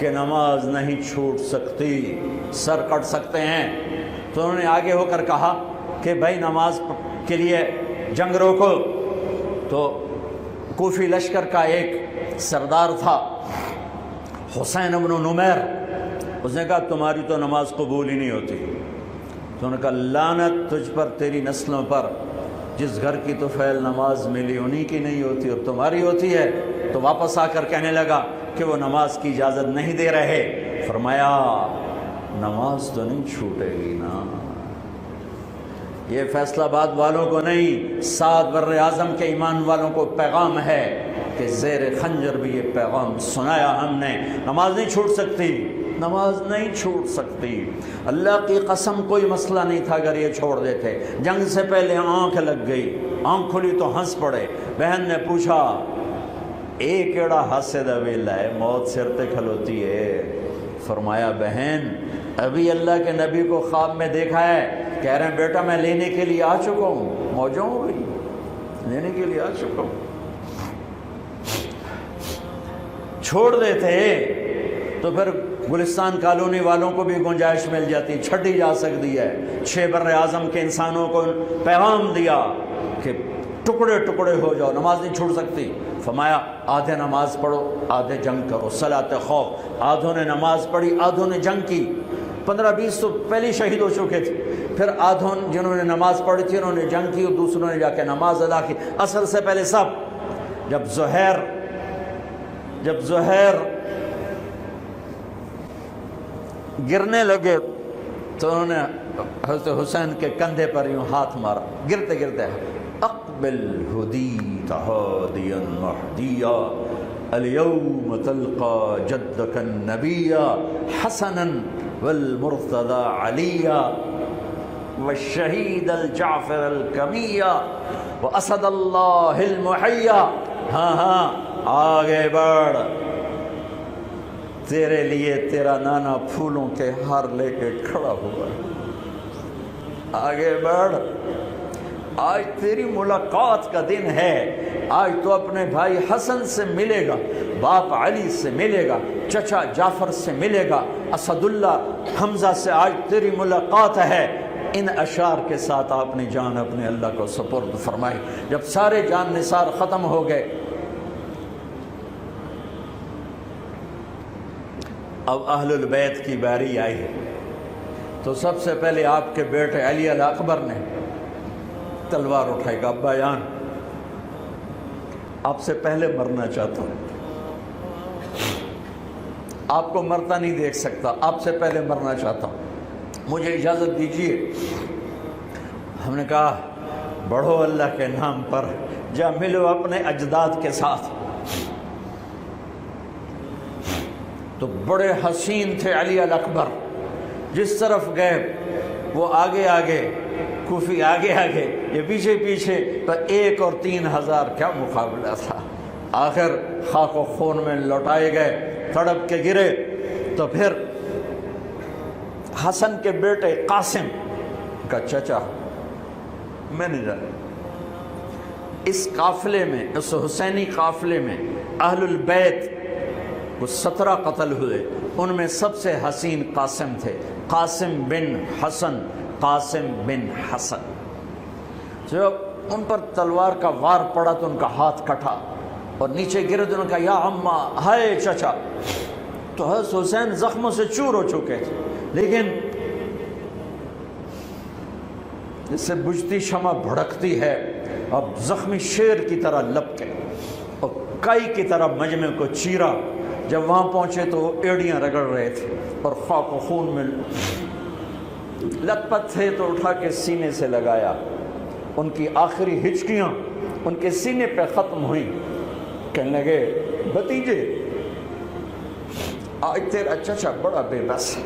کہ نماز نہیں چھوٹ سکتی، سر کٹ سکتے ہیں۔ تو انہوں نے آگے ہو کر کہا کہ بھائی نماز کے لیے جنگ روکو۔ تو کوفی لشکر کا ایک سردار تھا حسین بن نمیر، اس نے کہا تمہاری تو نماز قبول ہی نہیں ہوتی۔ تو انہوں نے کہا لعنت تجھ پر، تیری نسلوں پر، جس گھر کی تو فعل نماز ملی انہی کی نہیں ہوتی اور تمہاری ہوتی ہے۔ تو واپس آ کر کہنے لگا کہ وہ نماز کی اجازت نہیں دے رہے۔ فرمایا نماز تو نہیں چھوٹے گی نا۔ یہ فیصلہ آباد والوں کو نہیں، 7 بر اعظم کے ایمان والوں کو پیغام ہے کہ زیر خنجر بھی یہ پیغام سنایا ہم نے، نماز نہیں چھوٹ سکتی، نماز نہیں چھوٹ سکتی۔ اللہ کی قسم کوئی مسئلہ نہیں تھا اگر یہ چھوڑ دیتے۔ جنگ سے پہلے آنکھ لگ گئی، آنکھ کھلی تو ہنس پڑے۔ بہن نے پوچھا اے کیڑا ہاسے دا ویلا ہے، موت سر تے کھلوتی ہے۔ فرمایا بہن ابھی اللہ کے نبی کو خواب میں دیکھا ہے، کہہ رہے ہیں بیٹا میں لینے کے لیے آ چکا ہوں، موجوں ہو گئی، لینے کے لیے آ چکا ہوں۔ چھوڑ دیتے تو پھر گلستان کالونی والوں کو بھی گنجائش مل جاتی، چھٹی جا سکتی ہے۔ 6 بر اعظم کے انسانوں کو پیغام دیا کہ ٹکڑے ٹکڑے ہو جاؤ، نماز نہیں چھوٹ سکتی۔ فرمایا آدھے نماز پڑھو آدھے جنگ کرو، صلاۃ خوف۔ آدھوں نے نماز پڑھی آدھوں نے جنگ کی۔ 15-20 تو پہلے شہید ہو چکے تھے، پھر آدھوں جنہوں نے نماز پڑھی تھی انہوں نے جنگ کی اور دوسروں نے جا کے نماز ادا کی۔ عصر سے پہلے سب۔ جب زہیر گرنے لگے تو انہوں نے حضرت حسین کے کندھے پر یوں ہاتھ مارا، گرتے گرتے اقبل ہدیت ہادیا مہدیا اليوم تلقى جدك النبي حسنا والمرتضى عليا والشهيد الجعفر الكمية وأسد الله المحيا۔ ہاں آگے بڑھ، تیرے لیے تیرا نانا پھولوں کے ہار لے کے کھڑا ہوا، آگے بڑھ، آج تیری ملاقات کا دن ہے۔ آج تو اپنے بھائی حسن سے ملے گا، باپ علی سے ملے گا، چچا جعفر سے ملے گا، اسد اللہ حمزہ سے آج تیری ملاقات ہے۔ ان اشعار کے ساتھ آپ نے جان اپنے اللہ کو سپرد فرمائی۔ جب سارے جان نثار ختم ہو گئے، اب اہل البیت کی باری آئی تو سب سے پہلے آپ کے بیٹے علی الاکبر نے تلوار اٹھائی، کہا ابا جان آپ سے پہلے مرنا چاہتا ہوں، آپ کو مرتا نہیں دیکھ سکتا، آپ سے پہلے مرنا چاہتا ہوں، مجھے اجازت دیجیے۔ ہم نے کہا بڑھو اللہ کے نام پر، جا ملو اپنے اجداد کے ساتھ۔ تو بڑے حسین تھے علی الاکبر، جس طرف گئے وہ آگے آگے، کوفی آگے آگے، یہ پیچھے پیچھے، تو 1 اور 3000 کیا مقابلہ تھا۔ آخر خاک و خون میں لوٹائے گئے، تڑپ کے گرے۔ تو پھر حسن کے بیٹے قاسم کا چچا، میں نہیں جانا، اس قافلے میں، اس حسینی قافلے میں اہل البیت وہ 17 قتل ہوئے، ان میں سب سے حسین قاسم تھے، قاسم بن حسن، قاسم بن حسن۔ جب ان پر تلوار کا وار پڑا تو ان کا ہاتھ کٹا اور نیچے گرے تو انہوں نے کہا یا اماں، ہائے چچا۔ تو حضرت حسین زخموں سے چور ہو چکے تھے، لیکن جس سے بجھتی شمع بھڑکتی ہے، اب زخمی شیر کی طرح لپکے اور کائی کی طرح مجمع کو چیرا۔ جب وہاں پہنچے تو وہ ایڑیاں رگڑ رہے تھے اور خاک و خون میں لت پت تھے، تو اٹھا کے سینے سے لگایا۔ ان کی آخری ہچکیاں ان کے سینے پہ ختم ہوئیں۔ کہنے لگے بھتیجے آج تیرا چچا بڑا بے بس ہے،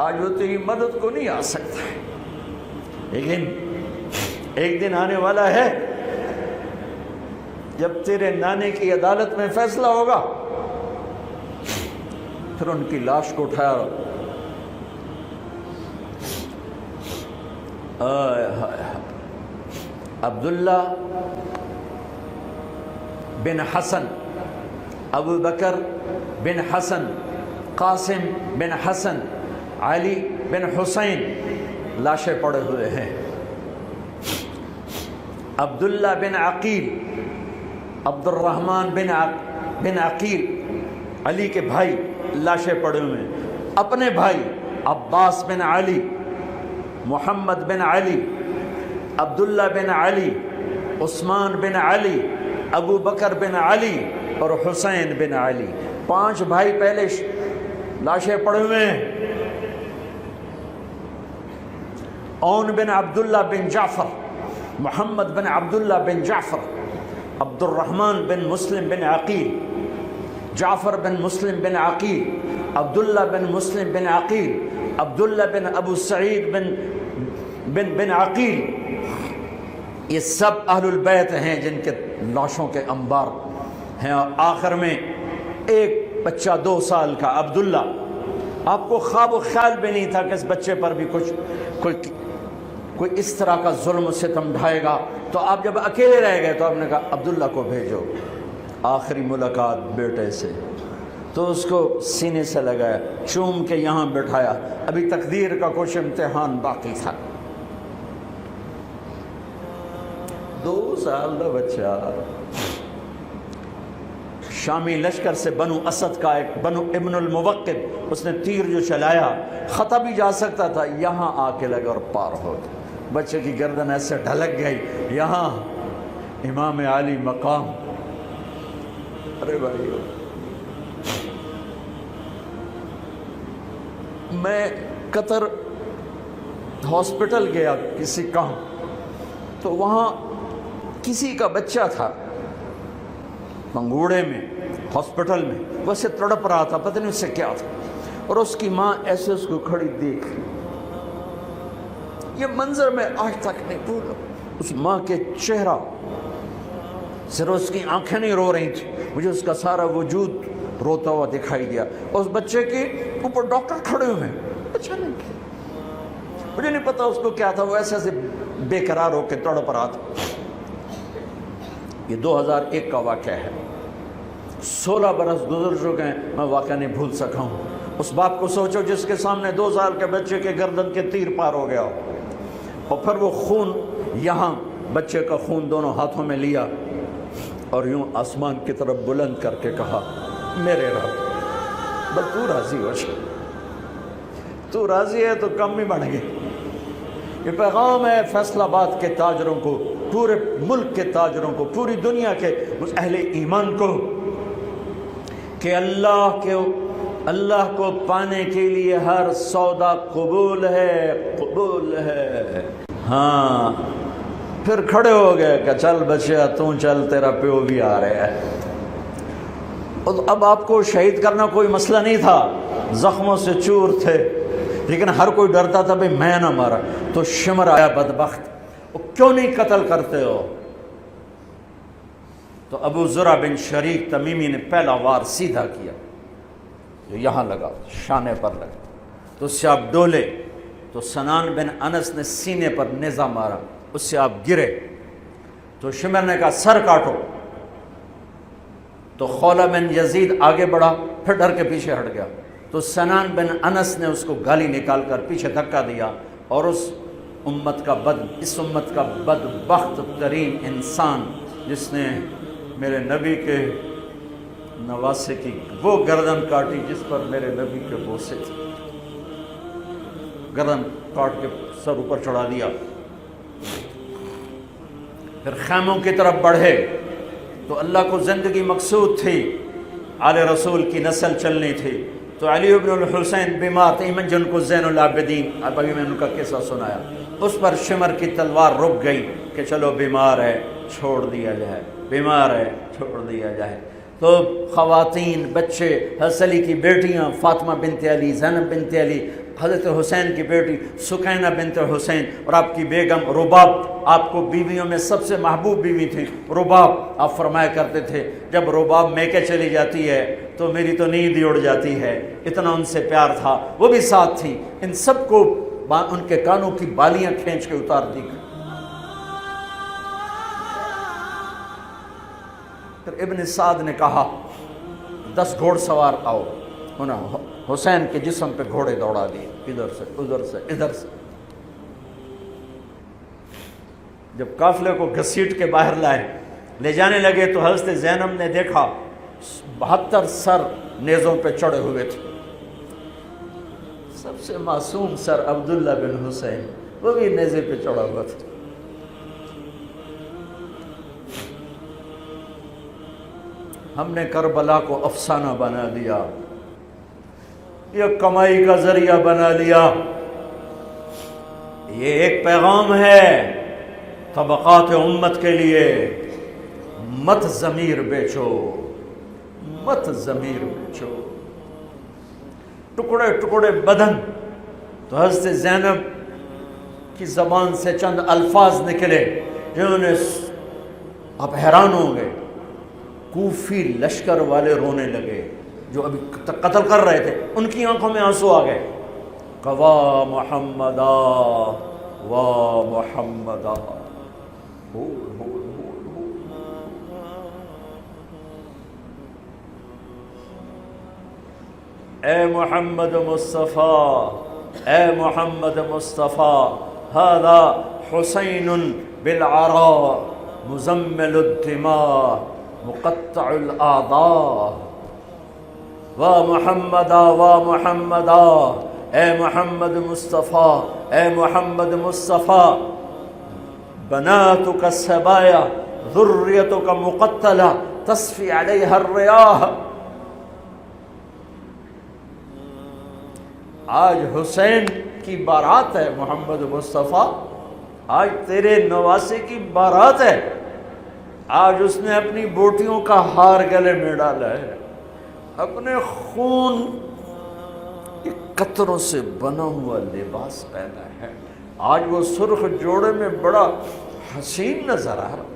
آج وہ تیری مدد کو نہیں آ سکتا ہے، لیکن ایک دن آنے والا ہے جب تیرے نانے کی عدالت میں فیصلہ ہوگا۔ پھر ان کی لاش کو اٹھایا، عبداللہ بن حسن، ابو بکر بن حسن، قاسم بن حسن، علی بن حسین لاشیں پڑے ہوئے ہیں، عبداللہ بن عقیل، عبد الرحمن بن عقیل علی کے بھائی لاشیں پڑے ہوئے ہیں، اپنے بھائی عباس بن علی، محمد بن علی، عبداللہ بن علی، عثمان بن علی، ابو بکر بن علی اور حسین بن علی، 5 بھائی پہلے لاشیں پڑے ہوئے ہیں۔ اون بن عبداللہ بن جعفر، محمد بن عبداللہ بن جعفر، عبد الرحمن بن مسلم بن عقیل، جعفر بن مسلم بن عقیل، عبداللہ بن مسلم بن عقیل، عبداللہ بن ابو سعید بن عقیل، یہ سب اہل البیت ہیں جن کے لاشوں کے انبار ہیں۔ اور آخر میں ایک بچہ 2 سال کا عبداللہ، آپ کو خواب و خیال بھی نہیں تھا کہ اس بچے پر بھی کوئی اس طرح کا ظلم و ستم ڈھائے گا، تو آپ جب اکیلے رہ گئے تو آپ نے کہا عبداللہ کو بھیجو۔ آخری ملاقات بیٹے سے، تو اس کو سینے سے لگایا، چوم کے یہاں بٹھایا، ابھی تقدیر کا کچھ امتحان باقی تھا۔ 2 سال کا بچہ، شامی لشکر سے بنو اسد کا ایک بنو ابن الموقد، اس نے تیر جو چلایا خطا بھی جا سکتا تھا، یہاں آ کے لگا اور پار ہو گیا، بچے کی گردن ایسے ڈھلک گئی، یہاں امام علی مقام۔ ارے بھائی، میں قطر ہاسپٹل گیا کسی کام، تو وہاں کسی کا بچہ تھا منگوڑے میں ہاسپٹل میں، ویسے تڑپ رہا تھا، پتہ نہیں اس سے کیا تھا، اور اس کی ماں ایسے اس کو کھڑی دیکھ، یہ منظر میں آج تک نہیں بھولا۔ اس ماں کے چہرہ، صرف اس کی آنکھیں نہیں رو رہی تھی، مجھے اس کا سارا وجود روتا ہوا دکھائی دیا، اور اس بچے کے اوپر ڈاکٹر کھڑے ہوئے ہیں، اچھا نہیں کیا، مجھے نہیں پتا اس کو کیا تھا، وہ ایسے بے قرار ہو کے تڑپ رہا تھا۔ یہ 2001 کا واقعہ ہے، 16 برس گزر چکے ہیں، میں واقعہ نہیں بھول سکا ہوں۔ اس باپ کو سوچو جس کے سامنے 2 سال کے بچے کے گردن کے تیر پار ہو گیا، اور پھر وہ خون، یہاں بچے کا خون دونوں ہاتھوں میں لیا اور یوں آسمان کی طرف بلند کر کے کہا، میرے رب، بس تو راضی ہو جا، تو راضی ہے تو کم ہی بڑھ گئے۔ یہ پیغام ہے فیصل آباد کے تاجروں کو، پورے ملک کے تاجروں کو، پوری دنیا کے اہل ایمان کو، کہ اللہ کو پانے کے لیے ہر سودا قبول ہے، قبول ہے۔ ہاں، پھر کھڑے ہو گئے کہ چل بچیا تو چل، تیرا پیو بھی آ رہا ہے۔ اب آپ کو شہید کرنا کوئی مسئلہ نہیں تھا، زخموں سے چور تھے، لیکن ہر کوئی ڈرتا تھا بھئی میں نہ مارا، تو شمر آیا بدبخت، کیوں نہیں قتل کرتے ہو؟ تو ابو زرع بن شریک تمیمی نے پہلا وار سیدھا کیا، جو یہاں لگا، شانے پر لگا، تو اس سے آپ ڈولے، تو سنان بن انس نے سینے پر نیزہ مارا، اس سے آپ گرے، تو شمر نے کہا سر کاٹو، تو خولہ بن یزید آگے بڑھا، پھر ڈر کے پیچھے ہٹ گیا، تو سنان بن انس نے اس کو گالی نکال کر پیچھے دھکا دیا، اور اس امت کا بدبخت ترین انسان جس نے میرے نبی کے نواسے کی وہ گردن کاٹی جس پر میرے نبی کے بوسے تھے، گردن کاٹ کے سر اوپر چڑھا دیا۔ پھر خیموں کی طرف بڑھے، تو اللہ کو زندگی مقصود تھی، آل رسول کی نسل چلنی تھی، تو علی ابن الحسین بیمار تھے، ایمن جن کو زین العابدین، اب ابھی میں نے ان کا قصہ سنایا، اس پر شمر کی تلوار رک گئی کہ چلو بیمار ہے چھوڑ دیا جائے، بیمار ہے چھوڑ دیا جائے۔ تو خواتین، بچے، حضرت علی کی بیٹیاں فاطمہ بنت علی، زینب بنت علی، حضرت حسین کی بیٹی سکینہ بنت حسین، اور آپ کی بیگم رباب، آپ کو بیویوں میں سب سے محبوب بیوی تھی رباب۔ آپ فرمایا کرتے تھے جب رباب میکے چلی جاتی ہے تو میری تو نیند ہی اڑ جاتی ہے، اتنا ان سے پیار تھا، وہ بھی ساتھ تھی۔ ان سب کو ان کے کانوں کی بالیاں کھینچ کے اتار دی۔ پھر ابن سعد نے کہا 10 گھوڑ سوار آؤ، انہوں حسین کے جسم پہ گھوڑے دوڑا دیے، ادھر سے ادھر سے ادھر سے۔ جب قافلے کو گھسیٹ کے باہر لائے، لے جانے لگے تو حضرت زینب نے دیکھا 72 سر نیزوں پہ چڑھے ہوئے تھے۔ سب سے معصوم سر عبداللہ بن حسین، وہ بھی نیزے پہ چڑھا ہوا تھا۔ ہم نے کربلا کو افسانہ بنا دیا، یہ کمائی کا ذریعہ بنا لیا۔ یہ ایک پیغام ہے طبقات امت کے لیے، مت ضمیر بیچو، مت ضمیر بیچو۔ ٹکڑے ٹکڑے بدن۔ تو حضرت زینب کی زبان سے چند الفاظ نکلے جنہوں نے، آپ حیران ہوں گے، کوفی لشکر والے رونے لگے جو ابھی قتل کر رہے تھے، ان کی آنکھوں میں آنسو آ گئے۔ قوا محمدا وا محمدا، اے محمد مصطفیٰ، اے محمد مصطفیٰ، ھذا حسین بالعراء مزمل الدماء مقطع الاعضاء، وا محمدا وا محمدا، اے محمد مصطفیٰ، اے محمد مصطفیٰ، بناتک السبایا ذریتک مقتلہ تصفی علیہا الریاح۔ آج حسین کی بارات ہے محمد مصطفیٰ، آج تیرے نواسے کی بارات ہے، آج اس نے اپنی بوٹیوں کا ہار گلے میں ڈالا ہے، اپنے خون کے قطروں سے بنا ہوا لباس پہنا ہے، آج وہ سرخ جوڑے میں بڑا حسین نظر آ رہا،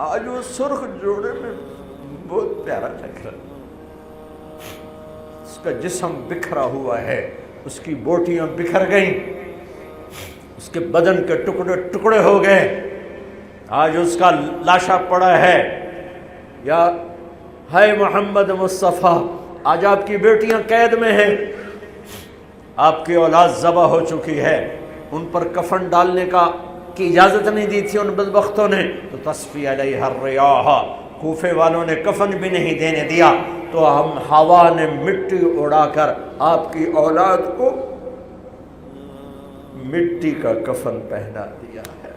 آج وہ سرخ جوڑے میں بہت پیارا لگ رہا، اس کا جسم بکھرا ہوا ہے، اس کی بوٹیاں بکھر گئیں، اس کے بدن کے ٹکڑے ٹکڑے ہو گئے، آج اس کا لاشا پڑا ہے۔ یا ہے محمد مصطفیٰ، آج آپ کی بیٹیاں قید میں ہیں، آپ کی اولاد ذبح ہو چکی ہے، ان پر کفن ڈالنے کی اجازت نہیں دی تھی ان بدبختوں نے، تو تصفی علیہ الریاح، کوفے والوں نے کفن بھی نہیں دینے دیا، تو ہم ہوا نے مٹی اڑا کر آپ کی اولاد کو مٹی کا کفن پہنا دیا ہے۔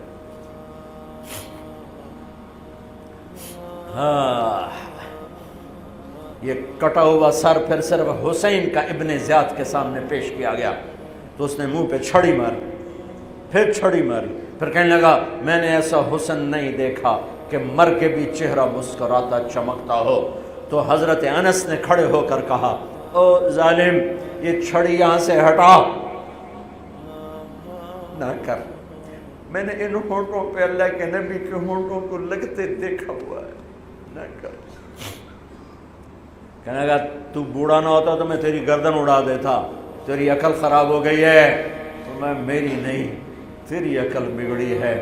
ہاں، یہ کٹا ہوا سر پھر صرف حسین کا ابن زیاد کے سامنے پیش کیا گیا، تو اس نے منہ پہ چھڑی ماری، پھر چھڑی ماری، پھر کہنے لگا میں نے ایسا حسن نہیں دیکھا کہ مر کے بھی چہرہ مسکراتا چمکتا ہو۔ تو حضرت انس نے کھڑے ہو کر کہا او ظالم، یہ چھڑی یہاں سے ہٹا، نہ کر، میں نے ان ہونٹوں پہ اللہ کے نبی کے ہونٹوں کو لگتے دیکھا ہوا ہے، نہ کر۔ کہنے لگا تو بوڑھا نہ ہوتا تو میں تیری گردن اڑا دیتا، تیری عقل خراب ہو گئی ہے، تو میں میری نہیں، تیری عقل بگڑی ہے،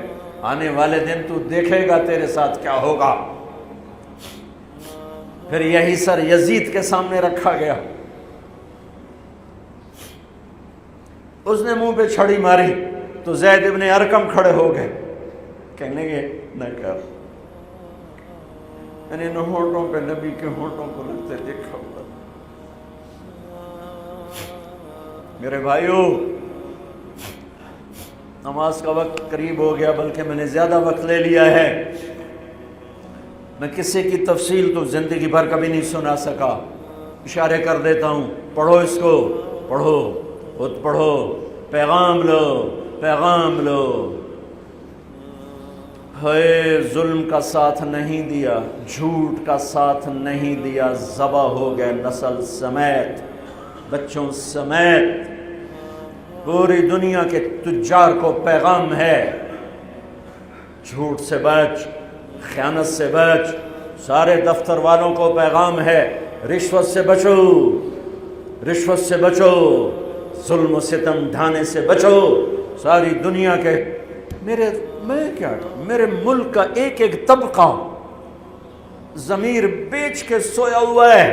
آنے والے دن تو دیکھے گا تیرے ساتھ کیا ہوگا۔ پھر یہی سر یزید کے سامنے رکھا گیا، اس نے منہ پہ چھڑی ماری، تو زید ابن ارقم کھڑے ہو گئے، کہنے گے نہ کر، میں نے ان ہونٹوں پہ نبی کے ہونٹوں کو لگتے دیکھا ہوا۔ میرے بھائیو، نماز کا وقت قریب ہو گیا، بلکہ میں نے زیادہ وقت لے لیا ہے، میں کسی کی تفصیل تو زندگی بھر کبھی نہیں سنا سکا، اشارے کر دیتا ہوں، پڑھو اس کو، پڑھو، خود پڑھو، پیغام لو، پیغام لو۔ ہے ظلم کا ساتھ نہیں دیا، جھوٹ کا ساتھ نہیں دیا، ذبح ہو گئے نسل سمیت، بچوں سمیت، پوری دنیا کے تجار کو پیغام ہے، جھوٹ سے بچ، خیانت سے بچ، سارے دفتر والوں کو پیغام ہے، رشوت سے بچو، رشوت سے بچو، ظلم و ستم ڈھانے سے بچو، ساری دنیا کے، میرے ملک کا ایک ایک طبقہ ضمیر بیچ کے سویا ہوا ہے،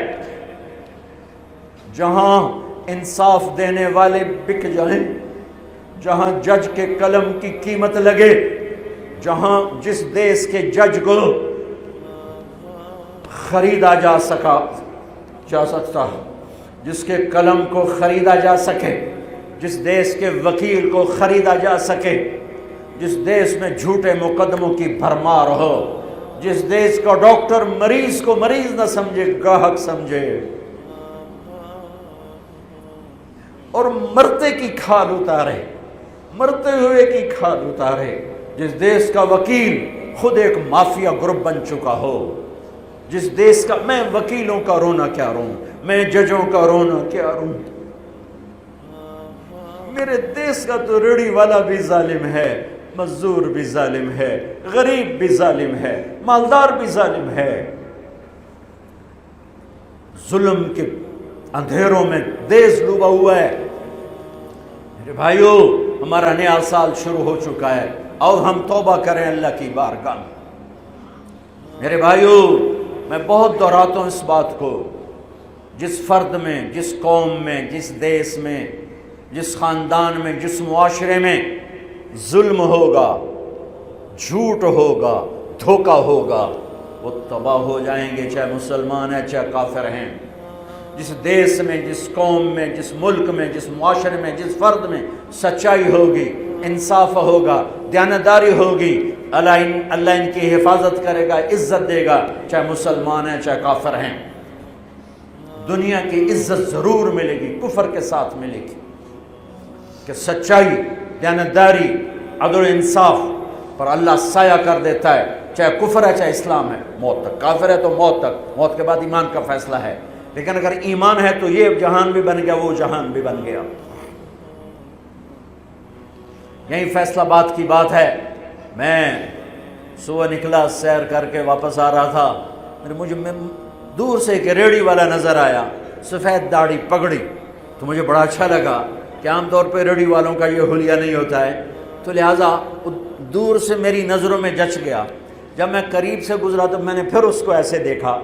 جہاں انصاف دینے والے بک جائیں، جہاں جج کے قلم کی قیمت لگے، جہاں جس دیس کے جج کو خریدا جا سکتا، جس کے قلم کو خریدا جا سکے، جس دیس کے وکیل کو خریدا جا سکے، جس دیس میں جھوٹے مقدموں کی بھرمار ہو، جس دیس کا ڈاکٹر مریض کو مریض نہ سمجھے، گاہک سمجھے، اور مرتے کی کھال اتارے، مرتے ہوئے کی کھال اتارے، جس دیس کا وکیل خود ایک مافیا گروپ بن چکا ہو، جس دیس کا، میں وکیلوں کا رونا کیا روں، میں ججوں کا رونا کیا روں، میرے دیس کا تو ریڑھی والا بھی ظالم ہے، مزدور بھی ظالم ہے، غریب بھی ظالم ہے، مالدار بھی ظالم ہے، ظلم کے اندھیروں میں دیس ڈوبا ہوا ہے۔ میرے بھائیو، ہمارا نیا سال شروع ہو چکا ہے، اور ہم توبہ کریں اللہ کی بارگاہ میں۔ میرے بھائیو، میں بہت دہراتا ہوں اس بات کو، جس فرد میں، جس قوم میں، جس دیس میں، جس خاندان میں، جس معاشرے میں ظلم ہوگا، جھوٹ ہوگا، دھوکہ ہوگا، وہ تباہ ہو جائیں گے، چاہے مسلمان ہیں چاہے کافر ہیں۔ جس دیس میں، جس قوم میں، جس ملک میں، جس معاشرے میں، جس فرد میں سچائی ہوگی، انصاف ہوگا، دیانتداری ہوگی، اللہ ان کی حفاظت کرے گا، عزت دے گا، چاہے مسلمان ہیں چاہے کافر ہیں۔ دنیا کی عزت ضرور ملے گی، کفر کے ساتھ ملے گی، کہ سچائی، دیانتداری، عدل و انصاف پر اللہ سایہ کر دیتا ہے، چاہے کفر ہے چاہے اسلام ہے، موت تک۔ کافر ہے تو موت تک، موت کے بعد ایمان کا فیصلہ ہے، لیکن اگر ایمان ہے تو یہ جہان بھی بن گیا، وہ جہان بھی بن گیا۔ یہی فیصلہ بات کی بات ہے۔ میں صبح نکلا، سیر کر کے واپس آ رہا تھا، مجھے دور سے ایک ریڑھی والا نظر آیا، سفید داڑھی، پگڑی، تو مجھے بڑا اچھا لگا کہ عام طور پہ ریڑھی والوں کا یہ حلیہ نہیں ہوتا ہے، تو لہٰذا دور سے میری نظروں میں جچ گیا۔ جب میں قریب سے گزرا تو میں نے پھر اس کو ایسے دیکھا،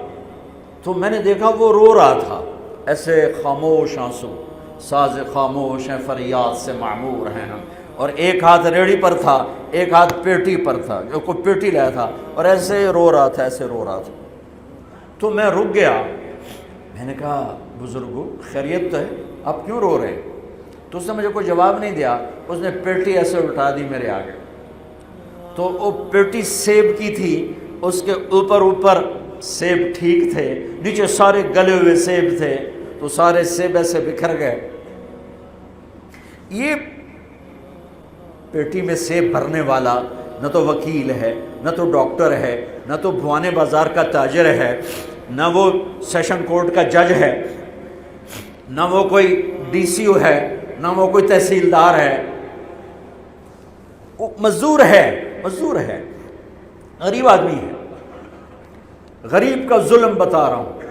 تو میں نے دیکھا وہ رو رہا تھا، ایسے خاموش آنسو، ساز خاموش ہیں فریاد سے معمور ہیں ہم، اور ایک ہاتھ ریڑھی پر تھا، ایک ہاتھ پیٹی پر تھا، جو کوئی پیٹی لایا تھا، اور ایسے رو رہا تھا، ایسے رو رہا تھا۔ تو میں رک گیا، میں نے کہا بزرگو خیریت تو ہے، آپ کیوں رو رہے ہیں؟ تو اس نے مجھے کوئی جواب نہیں دیا، اس نے پیٹی ایسے اٹھا دی میرے آگے، تو وہ پیٹی سیب کی تھی، اس کے اوپر سیب ٹھیک تھے، نیچے سارے گلے ہوئے سیب تھے، تو سارے سیب ایسے بکھر گئے۔ یہ پیٹی میں سیب بھرنے والا نہ تو وکیل ہے، نہ تو ڈاکٹر ہے، نہ تو بھوانے بازار کا تاجر ہے، نہ وہ سیشن کورٹ کا جج ہے، نہ وہ کوئی ڈی سی او ہے، نہ وہ کوئی تحصیلدار ہے، وہ مزدور ہے، غریب آدمی ہے۔ غریب کا ظلم بتا رہا ہوں۔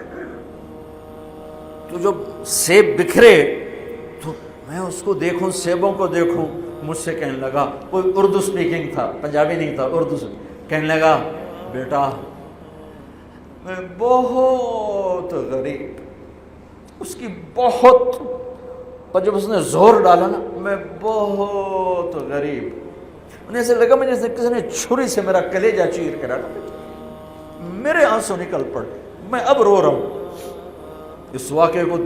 تو جب سیب بکھرے تو میں اس کو دیکھوں، سیبوں کو دیکھوں، مجھ سے کہنے لگا، کوئی اردو سپیکنگ تھا، پنجابی نہیں تھا، اردو سے کہنے لگا، بیٹا میں بہت غریب، اس کی بہت، پر جب اس نے زور ڈالا نا، میں بہت غریب، انہیں ایسے لگا مجھے جیسے کسی نے چھری سے میرا کلیجہ چیر کے ڈالا، میرے آنسو نکل پڑے، میں اب رو رہا ہوں۔ اس واقعے کو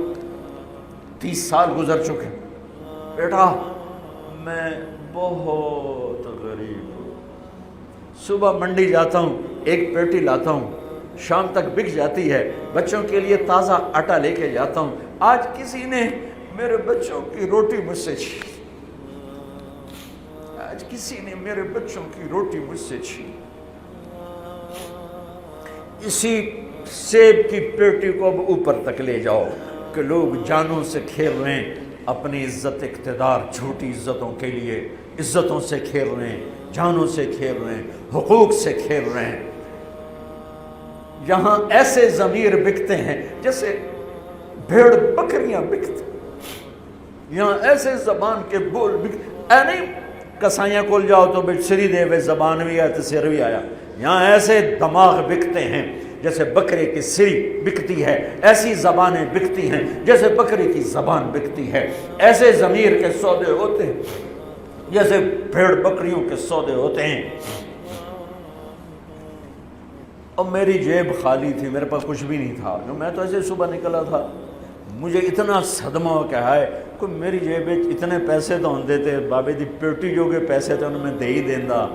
30 سال گزر چکے۔ بیٹا میں بہت غریب ہوں، صبح منڈی جاتا ہوں، ایک پیٹی لاتا ہوں، شام تک بک جاتی ہے، بچوں کے لیے تازہ آٹا لے کے جاتا ہوں، آج کسی نے میرے بچوں کی روٹی مجھ سے چھین، آج کسی نے میرے بچوں کی روٹی مجھ سے چھین۔ اسی سیب کی پیٹی کو اب اوپر تک لے جاؤ کہ لوگ جانوں سے کھیل رہے ہیں، اپنی عزت اقتدار جھوٹی عزتوں کے لیے عزتوں سے کھیل رہے ہیں، جانوں سے کھیل رہے ہیں، حقوق سے کھیل رہے ہیں۔ یہاں ایسے ضمیر بکتے ہیں جیسے بھیڑ بکریاں بکتے، یہاں ایسے زبان کے بول بکتے، اے نہیں کسائیاں کول جاؤ تو سری دے وے زبان بھی آیا تو سر بھی آیا، یہاں ایسے دماغ بکتے ہیں جیسے بکرے کی سری بکتی ہے، ایسی زبانیں بکتی ہیں جیسے بکرے کی زبان بکتی ہے، ایسے ضمیر کے سودے ہوتے ہیں جیسے بھیڑ بکریوں کے سودے ہوتے ہیں۔ اور میری جیب خالی تھی، میرے پاس کچھ بھی نہیں تھا، جو میں تو ایسے صبح نکلا تھا، مجھے اتنا صدمہ ہو کہ ہے کوئی میری جیب اتنے پیسے تو ہوں دیتے، بابے دی پیٹی جو کے پیسے تھے انہوں میں دے ہی دیندہ۔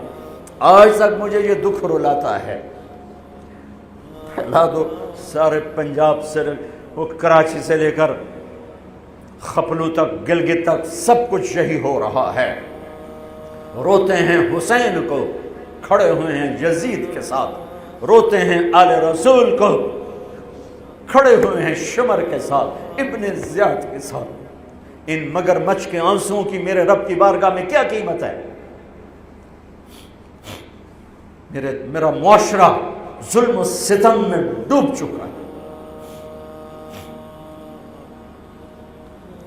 آج تک مجھے یہ دکھ رلاتا ہے۔ پھیلا دو سارے پنجاب سے، وہ کراچی سے لے کر خپلو تک، گلگت تک، سب کچھ یہی ہو رہا ہے۔ روتے ہیں حسین کو، کھڑے ہوئے ہیں یزید کے ساتھ، روتے ہیں آل رسول کو، کھڑے ہوئے ہیں شمر کے ساتھ، ابن زیاد کے ساتھ۔ ان مگر مچھ کے آنسوؤں کی میرے رب کی بارگاہ میں کیا قیمت ہے؟ میرا معاشرہ ظلم و ستم میں ڈوب چکا ہے۔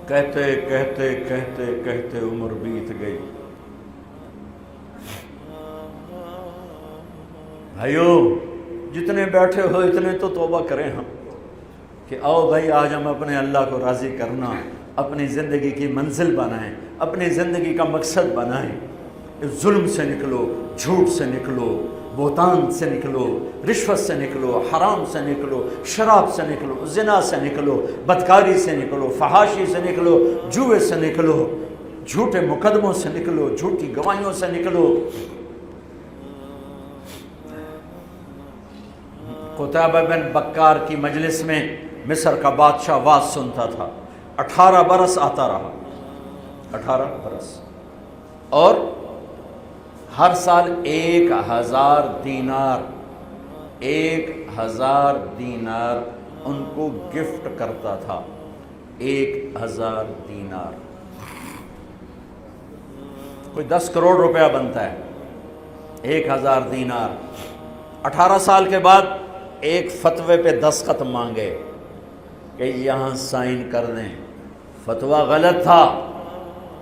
کہتے کہتے کہتے کہتے عمر بیت گئی۔ بھائیو جتنے بیٹھے ہو اتنے تو توبہ کریں ہم، کہ آؤ بھائی آج ہم اپنے اللہ کو راضی کرنا، اپنی زندگی کی منزل بنائیں، اپنی زندگی کا مقصد بنائیں۔ ظلم سے نکلو، جھوٹ سے نکلو، بہتان سے نکلو، رشوت سے نکلو، حرام سے نکلو، شراب سے نکلو، زنا سے نکلو، بدکاری سے نکلو، فحاشی سے نکلو، جوئے سے نکلو، جھوٹے مقدموں سے نکلو، جھوٹی گواہیوں سے نکلو۔ قتیبہ بن بکار کی مجلس میں مصر کا بادشاہ واز سنتا تھا، 18 برس آتا رہا، 18 برس، اور ہر سال 1000 دینار، 1000 دینار ان کو گفٹ کرتا تھا، 1000 دینار، کوئی 10 کروڑ روپیہ بنتا ہے، 1000 دینار۔ 18 سال کے بعد ایک فتوے پہ دستخط مانگے کہ یہاں سائن کر دیں، فتویٰ غلط تھا۔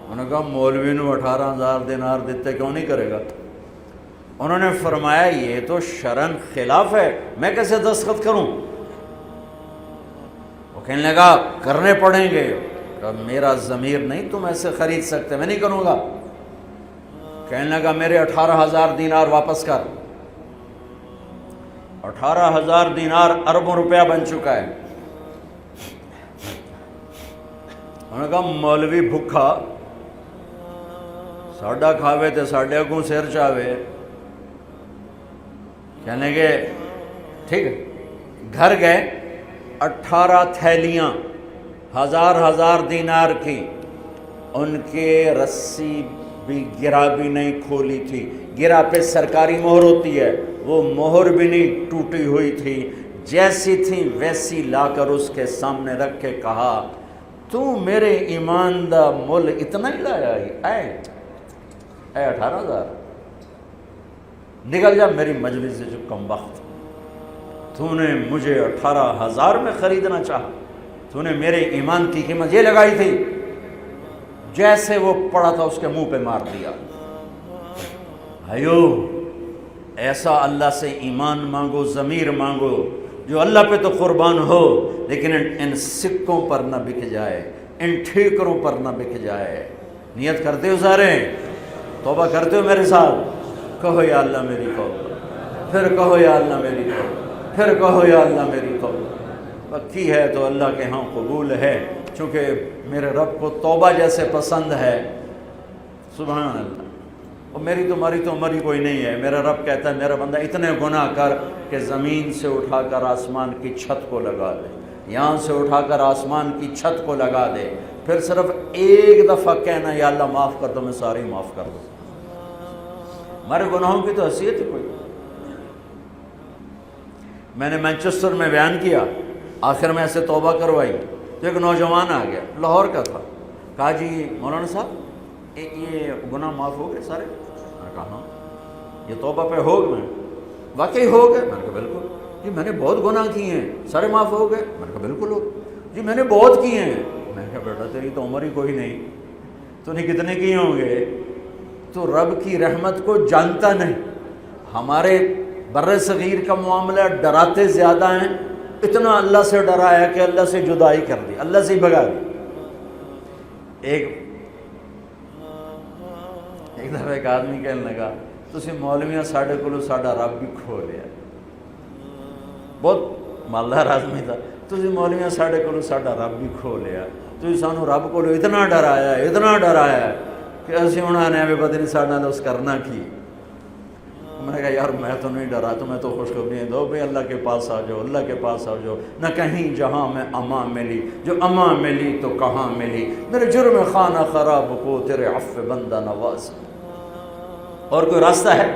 انہوں نے کہا مولوی نو 18,000 دینار دیتے کیوں نہیں کرے گا؟ انہوں نے فرمایا یہ تو شرعاً خلاف ہے، میں کیسے دستخط کروں؟ وہ کہنے لگا کرنے پڑیں گے۔ کہا میرا ضمیر نہیں تم ایسے خرید سکتے، میں نہیں کروں گا۔ کہنے لگا میرے 18,000 دینار واپس کر۔ 18,000 دینار اربوں روپیہ بن چکا ہے۔ انہوں نے کہا مولوی بھکھا ساڈا کھاوے تے ساڈے اگوں سر چاوے۔ کہنے گے ٹھیک ہے، گھر گئے، 18 تھیلیاں 1000 دینار کی، ان کے رسی بھی گرا بھی نہیں کھولی تھی، گرا پہ سرکاری مہر ہوتی ہے، وہ مہر بھی نہیں ٹوٹی ہوئی تھی، جیسی تھی ویسی لا کر اس کے سامنے رکھ کے کہا تو میرے ایمان دا مول اتنا ہی لایا ہی اے 18,000، نکل جا میری مجلس سے جو کم وقت، تو نے مجھے 18,000 میں خریدنا چاہا، تو نے میرے ایمان کی قیمت یہ لگائی تھی۔ جیسے وہ پڑا تھا اس کے منہ پہ مار دیا۔ بھائیو ایسا اللہ سے ایمان مانگو، ضمیر مانگو جو اللہ پہ تو قربان ہو، لیکن ان سکوں پر نہ بک جائے، ان ٹھیکروں پر نہ بک جائے۔ نیت کرتے ہو سارے؟ توبہ کرتے ہو میرے ساتھ؟ کہو یا اللہ میری توبہ، پھر کہو یا اللہ میری توبہ، پھر کہو یا اللہ میری توبہ۔ پکی ہے تو اللہ کے ہاں قبول ہے، چونکہ میرے رب کو توبہ جیسے پسند ہے۔ سبحان اللہ۔ اور میری تمہاری تو عمر ہی کوئی نہیں ہے۔ میرا رب کہتا ہے میرا بندہ اتنے گناہ کر کہ زمین سے اٹھا کر آسمان کی چھت کو لگا دے، یہاں سے اٹھا کر آسمان کی چھت کو لگا دے، پھر صرف ایک دفعہ کہنا یا اللہ معاف کر دو، میں ساری معاف کر دوں۔ ہمارے گناہوں کی تو حیثیت ہی کوئی۔ میں نے مانچسٹر میں بیان کیا، آخر میں ایسے توبہ کروائی تو ایک نوجوان آ گیا، لاہور کا تھا، کہا جی مولانا صاحب یہ گناہ معاف ہو گئے سارے؟ میں نے کہا ہاں۔ یہ توبہ پہ ہو گئے؟ واقعی ہو گئے؟ میں نے کہا بالکل۔ جی میں نے بہت گناہ کیے ہیں، سارے معاف ہو گئے؟ میں نے کہا بالکل ہو گئے۔ جی میں نے بہت کیے ہیں۔ میں نے کہا بیٹا تیری تو عمر ہی کوئی نہیں، تو نے کتنے کیے ہوں گے؟ تو رب کی رحمت کو جانتا نہیں۔ ہمارے بر صغیر کا معاملہ ڈراتے زیادہ ہیں، اتنا اللہ سے ڈرایا کہ اللہ سے جدائی کر دی، اللہ سے ہی بھگا دی۔ ایک دفعہ ایک آدمی کہنے لگا تسی مولویاں ساڈے کولو ساڈا رب بھی کھو لیا، بہت مالدار آدمی تھا، تسی مولویاں ساڈے کولو ساڈا رب بھی کھو لیا، تسی سانو رب کولو اتنا ڈرایا ہے کہ اسی ہن نے پتہ نہیں ساڈے نال اس کرنا کی۔ میں نے کہا یار میں تو نہیں ڈرا، تمہیں تو خوشخبری دو بھئی اللہ کے پاس آ جاؤ، اللہ کے پاس آ جاؤ، نہ کہیں جہاں میں امان ملی، جو امان ملی تو کہاں ملی، میرے جرم خانہ خراب کو تیرے عفو بندہ نواز۔ اور کوئی راستہ ہے؟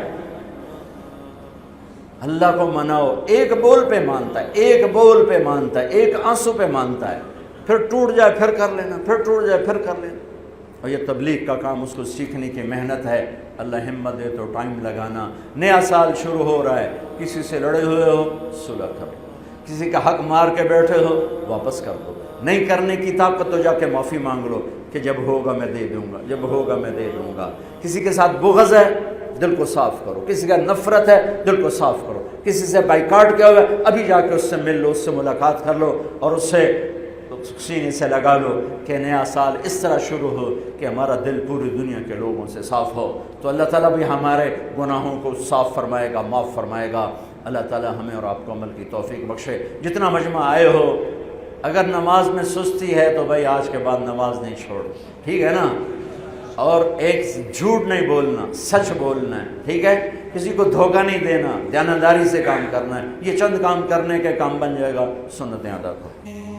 اللہ کو مناؤ، ایک بول پہ مانتا ہے، ایک بول پہ مانتا ہے، ایک آنسو پہ مانتا ہے، پھر ٹوٹ جائے پھر کر لینا، پھر ٹوٹ جائے پھر کر لینا۔ اور یہ تبلیغ کا کام، اس کو سیکھنے کی محنت ہے، اللہ ہمت دے تو ٹائم لگانا۔ نیا سال شروع ہو رہا ہے، کسی سے لڑے ہوئے ہو صلح کرو، کسی کا حق مار کے بیٹھے ہو واپس کر دو، نہیں کرنے کی طاقت تو جا کے معافی مانگ لو کہ جب ہوگا میں دے دوں گا، جب ہوگا میں دے دوں گا۔ کسی کے ساتھ بغض ہے دل کو صاف کرو، کسی کا نفرت ہے دل کو صاف کرو، کسی سے بائیکاٹ کیا ہوا ہے ابھی جا کے اس سے مل لو، اس سے ملاقات کر لو اور اس سے سینے سے لگا لو کہ نیا سال اس طرح شروع ہو کہ ہمارا دل پوری دنیا کے لوگوں سے صاف ہو۔ تو اللہ تعالیٰ بھی ہمارے گناہوں کو صاف فرمائے گا، معاف فرمائے گا۔ اللہ تعالیٰ ہمیں اور آپ کو عمل کی توفیق بخشے۔ جتنا مجمع آئے ہو، اگر نماز میں سستی ہے تو بھائی آج کے بعد نماز نہیں چھوڑ، ٹھیک ہے نا؟ اور ایک جھوٹ نہیں بولنا، سچ بولنا ہے، ٹھیک ہے؟ کسی کو دھوکہ نہیں دینا، دیانتداری سے کام کرنا ہے۔ یہ چند کام کرنے کے کام بن جائے گا، سنتیں ادا کرو۔